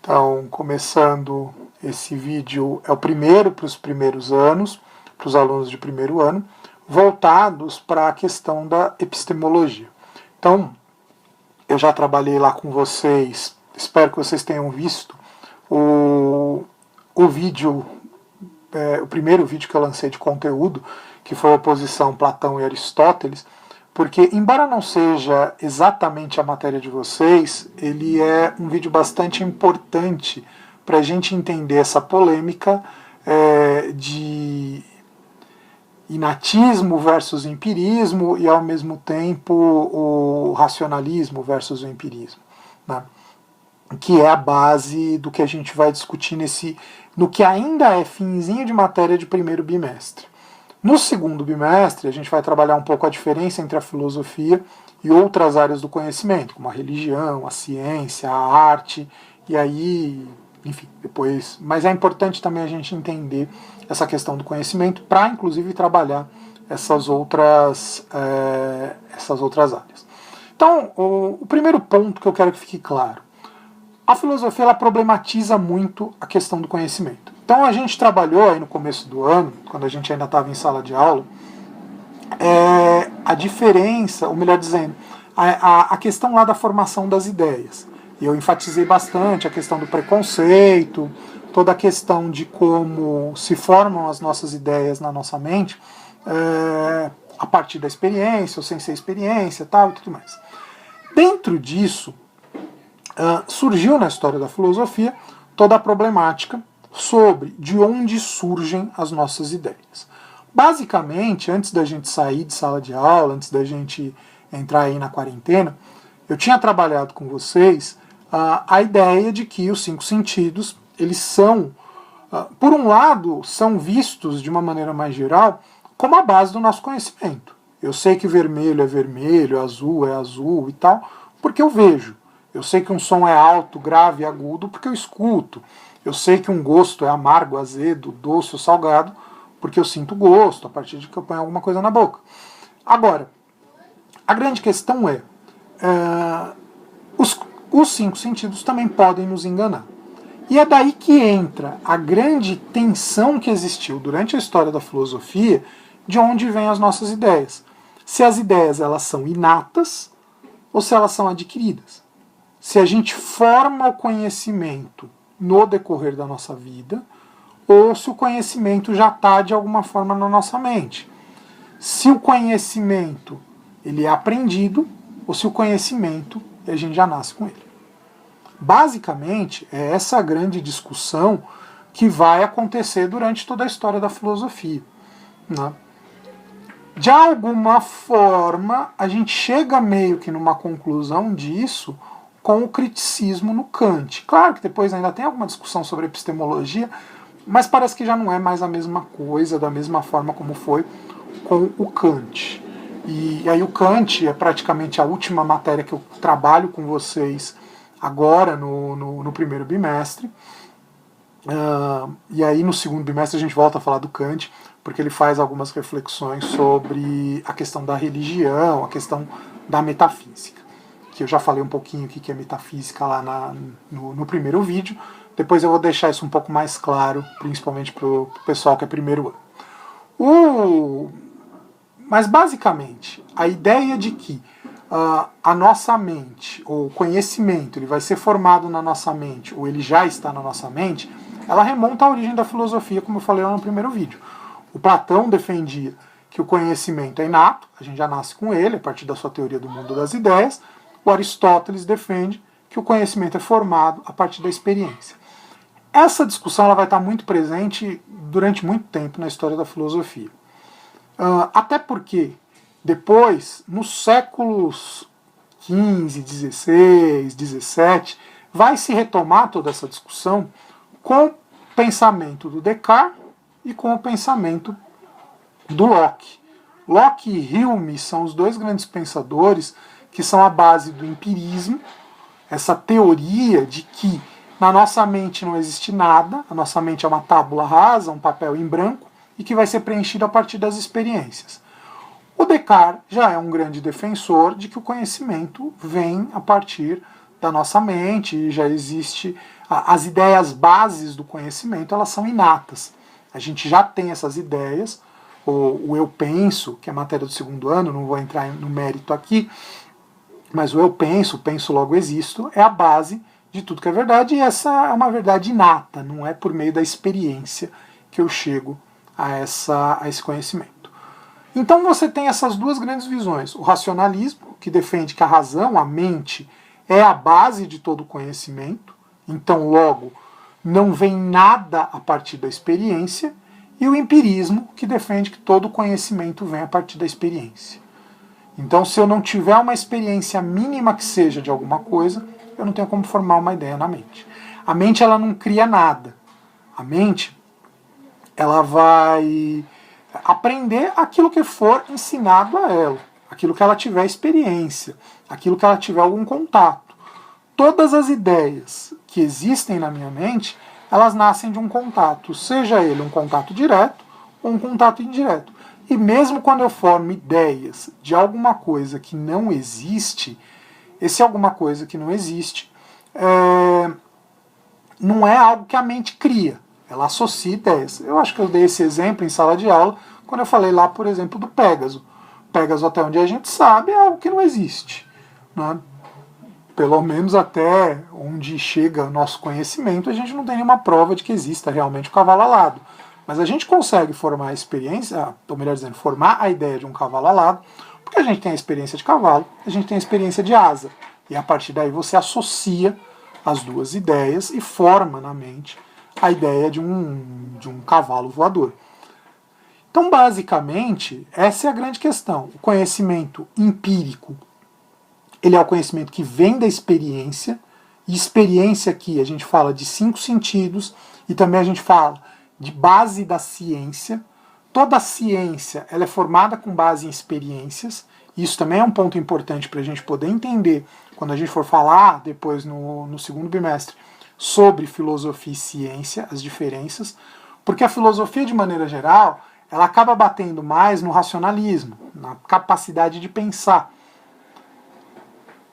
Então, começando esse vídeo, é o primeiro para os primeiros anos, para os alunos de primeiro ano, voltados para a questão da epistemologia. Então, eu já trabalhei lá com vocês, espero que vocês tenham visto o vídeo, o primeiro vídeo que eu lancei de conteúdo, que foi a oposição Platão e Aristóteles, porque, embora não seja exatamente a matéria de vocês, ele é um vídeo bastante importante para a gente entender essa polêmica de inatismo versus empirismo e, ao mesmo tempo, o racionalismo versus o empirismo, né? Que é a base do que a gente vai discutir no que ainda é finzinho de matéria de primeiro bimestre. No segundo bimestre, a gente vai trabalhar um pouco a diferença entre a filosofia e outras áreas do conhecimento, como a religião, a ciência, a arte, e aí, enfim, depois... Mas é importante também a gente entender essa questão do conhecimento para, inclusive, trabalhar essas outras áreas. Então, o primeiro ponto que eu quero que fique claro: a filosofia ela problematiza muito a questão do conhecimento. Então a gente trabalhou aí no começo do ano, quando a gente ainda estava em sala de aula, a diferença, ou melhor dizendo, a questão lá da formação das ideias. E eu enfatizei bastante a questão do preconceito, toda a questão de como se formam as nossas ideias na nossa mente, a partir da experiência, ou sem ser experiência, tal, e tudo mais. Dentro disso, surgiu na história da filosofia toda a problemática sobre de onde surgem as nossas ideias. Basicamente, antes da gente sair de sala de aula, antes da gente entrar aí na quarentena, eu tinha trabalhado com vocês a ideia de que os 5 sentidos, eles são, por um lado, são vistos de uma maneira mais geral como a base do nosso conhecimento. Eu sei que vermelho é vermelho, azul é azul e tal, porque eu vejo. Eu sei que um som é alto, grave, agudo, porque eu escuto. Eu sei que um gosto é amargo, azedo, doce ou salgado, porque eu sinto gosto a partir de que eu ponho alguma coisa na boca. Agora, a grande questão é, os 5 sentidos também podem nos enganar. E é daí que entra a grande tensão que existiu durante a história da filosofia, de onde vêm as nossas ideias. Se as ideias elas são inatas ou se elas são adquiridas. Se a gente forma o conhecimento no decorrer da nossa vida, ou se o conhecimento já está de alguma forma na nossa mente. Se o conhecimento ele é aprendido, ou se o conhecimento a gente já nasce com ele. Basicamente, é essa grande discussão que vai acontecer durante toda a história da filosofia, né? De alguma forma, a gente chega meio que numa conclusão disso com o criticismo no Kant. Claro que depois ainda tem alguma discussão sobre epistemologia, mas parece que já não é mais a mesma coisa, da mesma forma como foi com o Kant. E aí o Kant é praticamente a última matéria que eu trabalho com vocês agora no primeiro bimestre. E aí no segundo bimestre a gente volta a falar do Kant, porque ele faz algumas reflexões sobre a questão da religião, a questão da metafísica, que eu já falei um pouquinho o que é metafísica lá no primeiro vídeo. Depois eu vou deixar isso um pouco mais claro, principalmente para o pessoal que é primeiro ano. Mas basicamente, a ideia de que a nossa mente, ou o conhecimento, ele vai ser formado na nossa mente, ou ele já está na nossa mente, ela remonta à origem da filosofia, como eu falei lá no primeiro vídeo. O Platão defendia que o conhecimento é inato, a gente já nasce com ele, a partir da sua teoria do mundo das ideias. O Aristóteles defende que o conhecimento é formado a partir da experiência. Essa discussão ela vai estar muito presente durante muito tempo na história da filosofia. Até porque depois, nos séculos XV, XVI, XVII, vai se retomar toda essa discussão com o pensamento do Descartes e com o pensamento do Locke. Locke e Hume são os dois grandes pensadores que são a base do empirismo, essa teoria de que na nossa mente não existe nada, a nossa mente é uma tábula rasa, um papel em branco, e que vai ser preenchido a partir das experiências. O Descartes já é um grande defensor de que o conhecimento vem a partir da nossa mente, já existe as ideias bases do conhecimento, elas são inatas. A gente já tem essas ideias, o eu penso, que é a matéria do segundo ano, não vou entrar no mérito aqui, mas o eu penso logo existo, é a base de tudo que é verdade, e essa é uma verdade inata, não é por meio da experiência que eu chego a esse conhecimento. Então você tem essas duas grandes visões, o racionalismo, que defende que a razão, a mente, é a base de todo conhecimento, então logo não vem nada a partir da experiência, e o empirismo, que defende que todo conhecimento vem a partir da experiência. Então, se eu não tiver uma experiência mínima que seja de alguma coisa, eu não tenho como formar uma ideia na mente. A mente, ela não cria nada. A mente, ela vai aprender aquilo que for ensinado a ela, aquilo que ela tiver experiência, aquilo que ela tiver algum contato. Todas as ideias que existem na minha mente, elas nascem de um contato, seja ele um contato direto ou um contato indireto. E mesmo quando eu formo ideias de alguma coisa que não existe, esse alguma coisa que não existe não é algo que a mente cria, ela associa ideias. Eu acho que eu dei esse exemplo em sala de aula quando eu falei lá, por exemplo, do Pégaso. Pégaso, até onde a gente sabe, é algo que não existe, né? Pelo menos até onde chega o nosso conhecimento, a gente não tem nenhuma prova de que exista realmente o cavalo alado. Mas a gente consegue formar a experiência, ou melhor dizendo, formar a ideia de um cavalo alado, porque a gente tem a experiência de cavalo, a gente tem a experiência de asa. E a partir daí você associa as duas ideias e forma na mente a ideia de um cavalo voador. Então, basicamente, essa é a grande questão. O conhecimento empírico, ele é o conhecimento que vem da experiência, e experiência aqui a gente fala de 5 sentidos, e também a gente fala de base da ciência. Toda a ciência ela é formada com base em experiências, e isso também é um ponto importante para a gente poder entender quando a gente for falar depois no segundo bimestre sobre filosofia e ciência, as diferenças, porque a filosofia, de maneira geral, ela acaba batendo mais no racionalismo, na capacidade de pensar.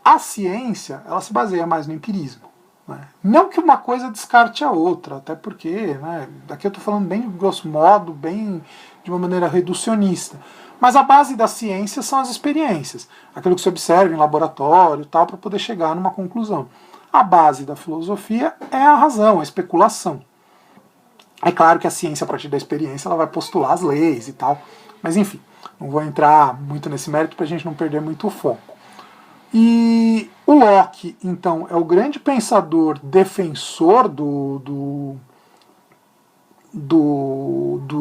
A ciência, ela se baseia mais no empirismo. Né? Não que uma coisa descarte a outra, até porque, né, daqui eu estou falando bem de grosso modo, bem de uma maneira reducionista. Mas a base da ciência são as experiências, aquilo que se observa em laboratório e tal, para poder chegar numa conclusão. A base da filosofia é a razão, a especulação. É claro que a ciência, a partir da experiência, ela vai postular as leis e tal, mas enfim, não vou entrar muito nesse mérito para a gente não perder muito o foco. E o Locke, então, é o grande pensador defensor do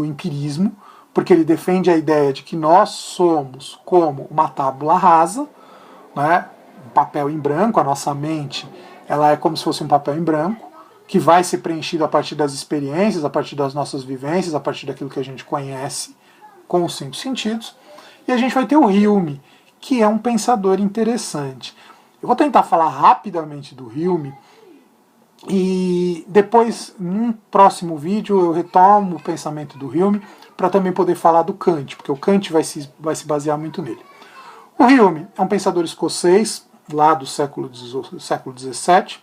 empirismo, porque ele defende a ideia de que nós somos como uma tábula rasa, né, um papel em branco, a nossa mente ela é como se fosse um papel em branco, que vai ser preenchido a partir das experiências, a partir das nossas vivências, a partir daquilo que a gente conhece com os 5 sentidos. E a gente vai ter o Hume, que é um pensador interessante. Eu vou tentar falar rapidamente do Hume, e depois, num próximo vídeo, eu retomo o pensamento do Hume, para também poder falar do Kant, porque o Kant vai se basear muito nele. O Hume é um pensador escocês, lá do século XVII,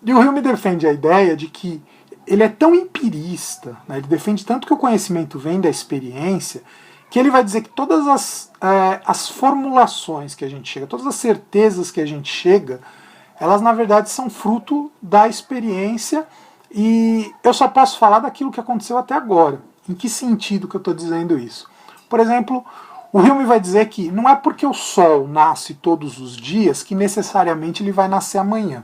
e o Hume defende a ideia de que ele é tão empirista, né, ele defende tanto que o conhecimento vem da experiência, que ele vai dizer que todas as formulações que a gente chega, todas as certezas que a gente chega, elas na verdade são fruto da experiência, e eu só posso falar daquilo que aconteceu até agora. Em que sentido que eu estou dizendo isso? Por exemplo, o Hume vai dizer que não é porque o Sol nasce todos os dias que necessariamente ele vai nascer amanhã.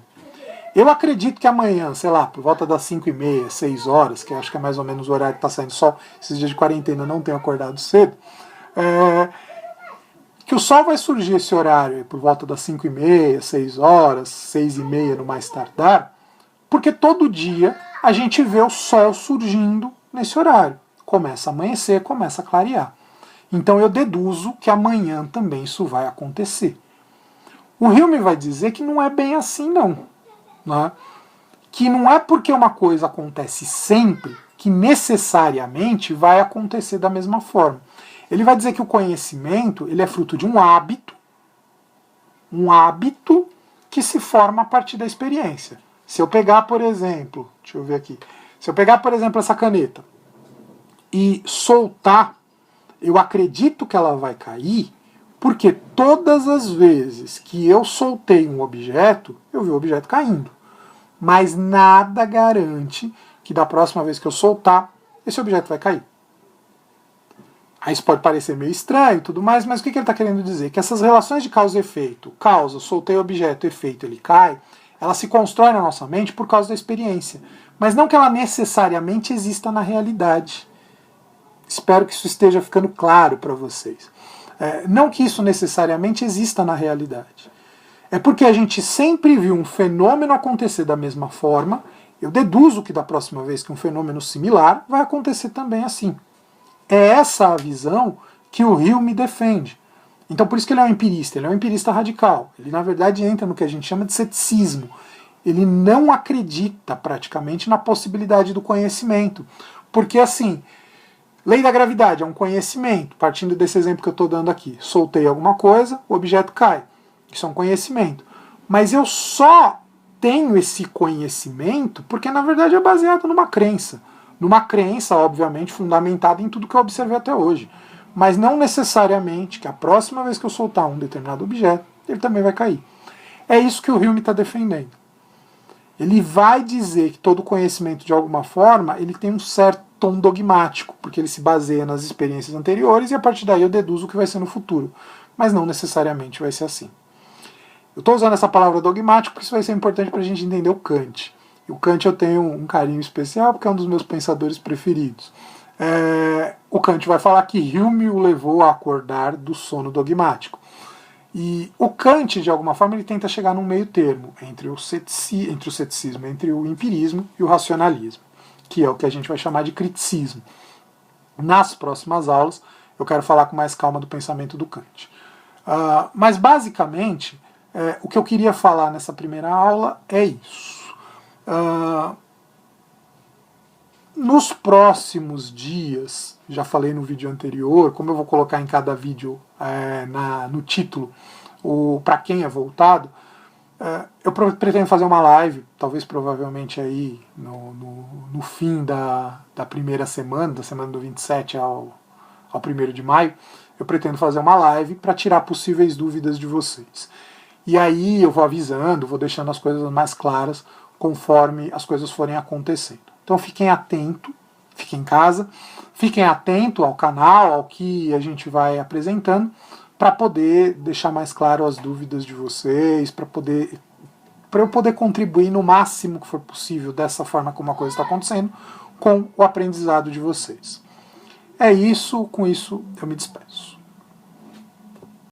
Eu acredito que amanhã, sei lá, por volta das 5h30, 6 horas, que acho que é mais ou menos o horário que está saindo sol, esses dias de quarentena não tenho acordado cedo, que o sol vai surgir esse horário por volta das 5h30, 6 horas, 6h30 no mais tardar, porque todo dia a gente vê o sol surgindo nesse horário. Começa a amanhecer, começa a clarear. Então eu deduzo que amanhã também isso vai acontecer. O Hume vai dizer que não é bem assim não. Né? Que não é porque uma coisa acontece sempre que necessariamente vai acontecer da mesma forma. Ele vai dizer que o conhecimento ele é fruto de um hábito que se forma a partir da experiência. Se eu pegar, por exemplo, deixa eu ver aqui, se eu pegar, por exemplo, essa caneta e soltar, eu acredito que ela vai cair, porque todas as vezes que eu soltei um objeto, eu vi o objeto caindo. Mas nada garante que da próxima vez que eu soltar, esse objeto vai cair. Aí isso pode parecer meio estranho e tudo mais, mas o que ele está querendo dizer? Que essas relações de causa e efeito, causa, soltei o objeto, efeito, ele cai, ela se constrói na nossa mente por causa da experiência. Mas não que ela necessariamente exista na realidade. Espero que isso esteja ficando claro para vocês. Não que isso necessariamente exista na realidade. É porque a gente sempre viu um fenômeno acontecer da mesma forma, eu deduzo que da próxima vez que um fenômeno similar vai acontecer também assim. É essa a visão que o Hume defende. Então por isso que ele é um empirista radical. Ele na verdade entra no que a gente chama de ceticismo. Ele não acredita praticamente na possibilidade do conhecimento. Porque assim, lei da gravidade é um conhecimento, partindo desse exemplo que eu estou dando aqui. Soltei alguma coisa, o objeto cai. Isso é um conhecimento. Mas eu só tenho esse conhecimento porque na verdade é baseado numa crença. Numa crença, obviamente, fundamentada em tudo que eu observei até hoje. Mas não necessariamente que a próxima vez que eu soltar um determinado objeto, ele também vai cair. É isso que o Hume está defendendo. Ele vai dizer que todo conhecimento, de alguma forma, ele tem um certo tom dogmático, porque ele se baseia nas experiências anteriores e a partir daí eu deduzo o que vai ser no futuro. Mas não necessariamente vai ser assim. Eu estou usando essa palavra dogmático porque isso vai ser importante para a gente entender o Kant. E o Kant eu tenho um carinho especial porque é um dos meus pensadores preferidos. O Kant vai falar que Hume o levou a acordar do sono dogmático. E o Kant, de alguma forma, ele tenta chegar num meio termo entre o ceticismo, entre o empirismo e o racionalismo, que é o que a gente vai chamar de criticismo. Nas próximas aulas, eu quero falar com mais calma do pensamento do Kant. Mas, basicamente, o que eu queria falar nessa primeira aula é isso. Nos próximos dias, já falei no vídeo anterior, como eu vou colocar em cada vídeo no título para quem é voltado, eu pretendo fazer uma live, talvez provavelmente aí no fim da primeira semana, da semana do 27 ao 1º de maio, eu pretendo fazer uma live para tirar possíveis dúvidas de vocês. E aí eu vou avisando, vou deixando as coisas mais claras conforme as coisas forem acontecendo. Então fiquem atentos, fiquem em casa, fiquem atentos ao canal, ao que a gente vai apresentando, para poder deixar mais claro as dúvidas de vocês, para eu poder contribuir no máximo que for possível dessa forma como a coisa está acontecendo, com o aprendizado de vocês. É isso, com isso eu me despeço.